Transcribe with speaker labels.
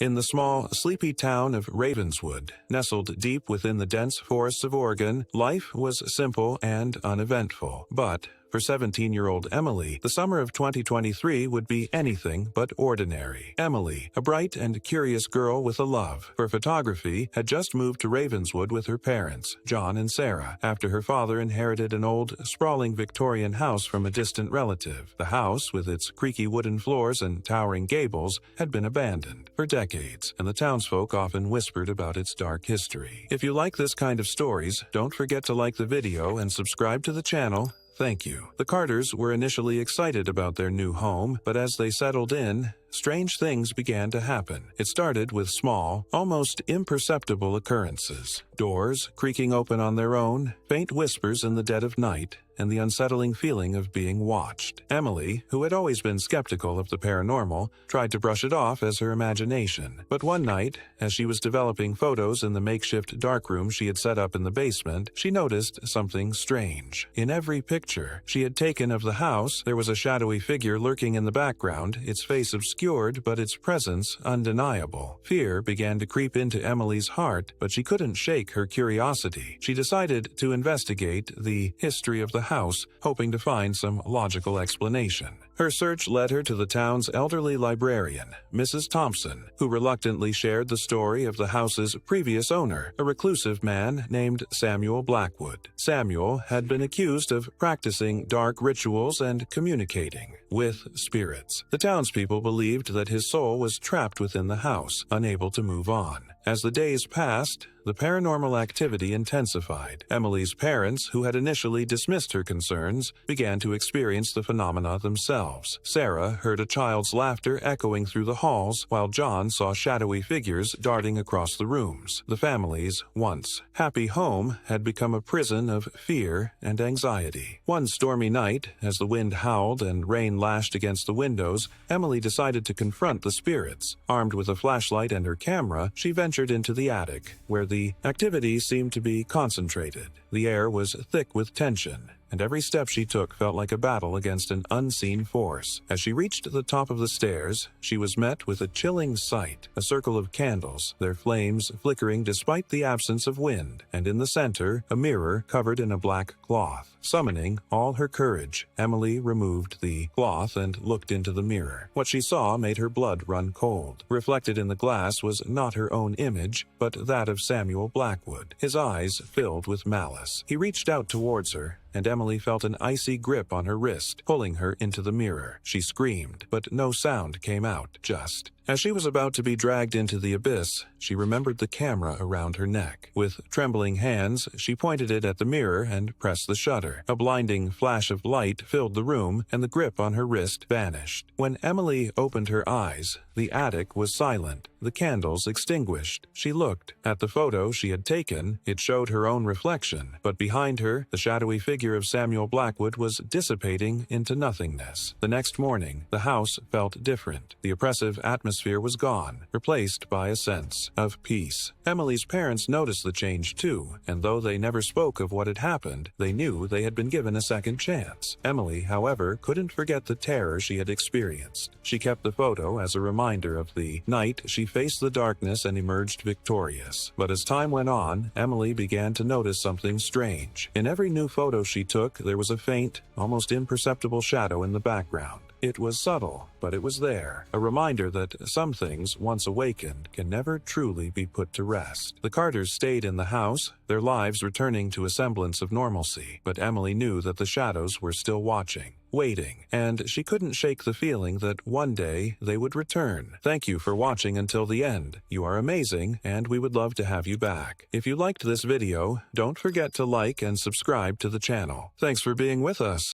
Speaker 1: In the small, sleepy town of Ravenswood, nestled deep within the dense forests of Oregon, life was simple and uneventful. But for 17-year-old Emily, the summer of 2023 would be anything but ordinary. Emily, a bright and curious girl with a love for photography, had just moved to Ravenswood with her parents, John and Sarah, after her father inherited an old, sprawling Victorian house from a distant relative. The house, with its creaky wooden floors and towering gables, had been abandoned for decades, and the townsfolk often whispered about its dark history. If you like this kind of stories, don't forget to like the video and subscribe to the channel. Thank you. The Carters were initially excited about their new home, but as they settled in, strange things began to happen. It started with small, almost imperceptible occurrences. Doors creaking open on their own, faint whispers in the dead of night, and the unsettling feeling of being watched. Emily, who had always been skeptical of the paranormal, tried to brush it off as her imagination. But one night, as she was developing photos in the makeshift darkroom she had set up in the basement, she noticed something strange. In every picture she had taken of the house, there was a shadowy figure lurking in the background, its face obscured, but its presence undeniable. Fear began to creep into Emily's heart, but she couldn't shake her curiosity. She decided to investigate the history of the house, hoping to find some logical explanation. Her search led her to the town's elderly librarian, Mrs. Thompson, who reluctantly shared the story of the house's previous owner, a reclusive man named Samuel Blackwood. Samuel had been accused of practicing dark rituals and communicating with spirits. The townspeople believed that his soul was trapped within the house, unable to move on. As the days passed, the paranormal activity intensified. Emily's parents, who had initially dismissed her concerns, began to experience the phenomena themselves. Sarah heard a child's laughter echoing through the halls, while John saw shadowy figures darting across the rooms. The family's once happy home had become a prison of fear and anxiety. One stormy night, as the wind howled and rain lashed against the windows, Emily decided to confront the spirits. Armed with a flashlight and her camera, she ventured into the attic, where the activity seemed to be concentrated. The air was thick with tension, and every step she took felt like a battle against an unseen force. As she reached the top of the stairs, she was met with a chilling sight: a circle of candles, their flames flickering despite the absence of wind, and in the center, a mirror covered in a black cloth. Summoning all her courage, Emily removed the cloth and looked into the mirror. What she saw made her blood run cold. Reflected in the glass was not her own image, but that of Samuel Blackwood. His eyes filled with malice. He reached out towards her, and Emily felt an icy grip on her wrist, pulling her into the mirror. She screamed, but no sound came out, just. As she was about to be dragged into the abyss, she remembered the camera around her neck. With trembling hands, she pointed it at the mirror and pressed the shutter. A blinding flash of light filled the room, and the grip on her wrist vanished. When Emily opened her eyes, the attic was silent, the candles extinguished. She looked at the photo she had taken. It showed her own reflection, but behind her, the shadowy figure of Samuel Blackwood was dissipating into nothingness. The next morning, the house felt different. The oppressive atmosphere was gone, replaced by a sense of peace. Emily's parents noticed the change too, and though they never spoke of what had happened, they knew they had been given a second chance. Emily, however, couldn't forget the terror she had experienced. She kept the photo as a reminder of the night she faced the darkness and emerged victorious. But as time went on, Emily began to notice something strange. In every new photo she took, there was a faint, almost imperceptible shadow in the background. It was subtle, but it was there, a reminder that some things, once awakened, can never truly be put to rest. The Carters stayed in the house, their lives returning to a semblance of normalcy, but Emily knew that the shadows were still watching, waiting, and she couldn't shake the feeling that one day they would return. Thank you for watching until the end. You are amazing, and we would love to have you back. If you liked this video, don't forget to like and subscribe to the channel. Thanks for being with us.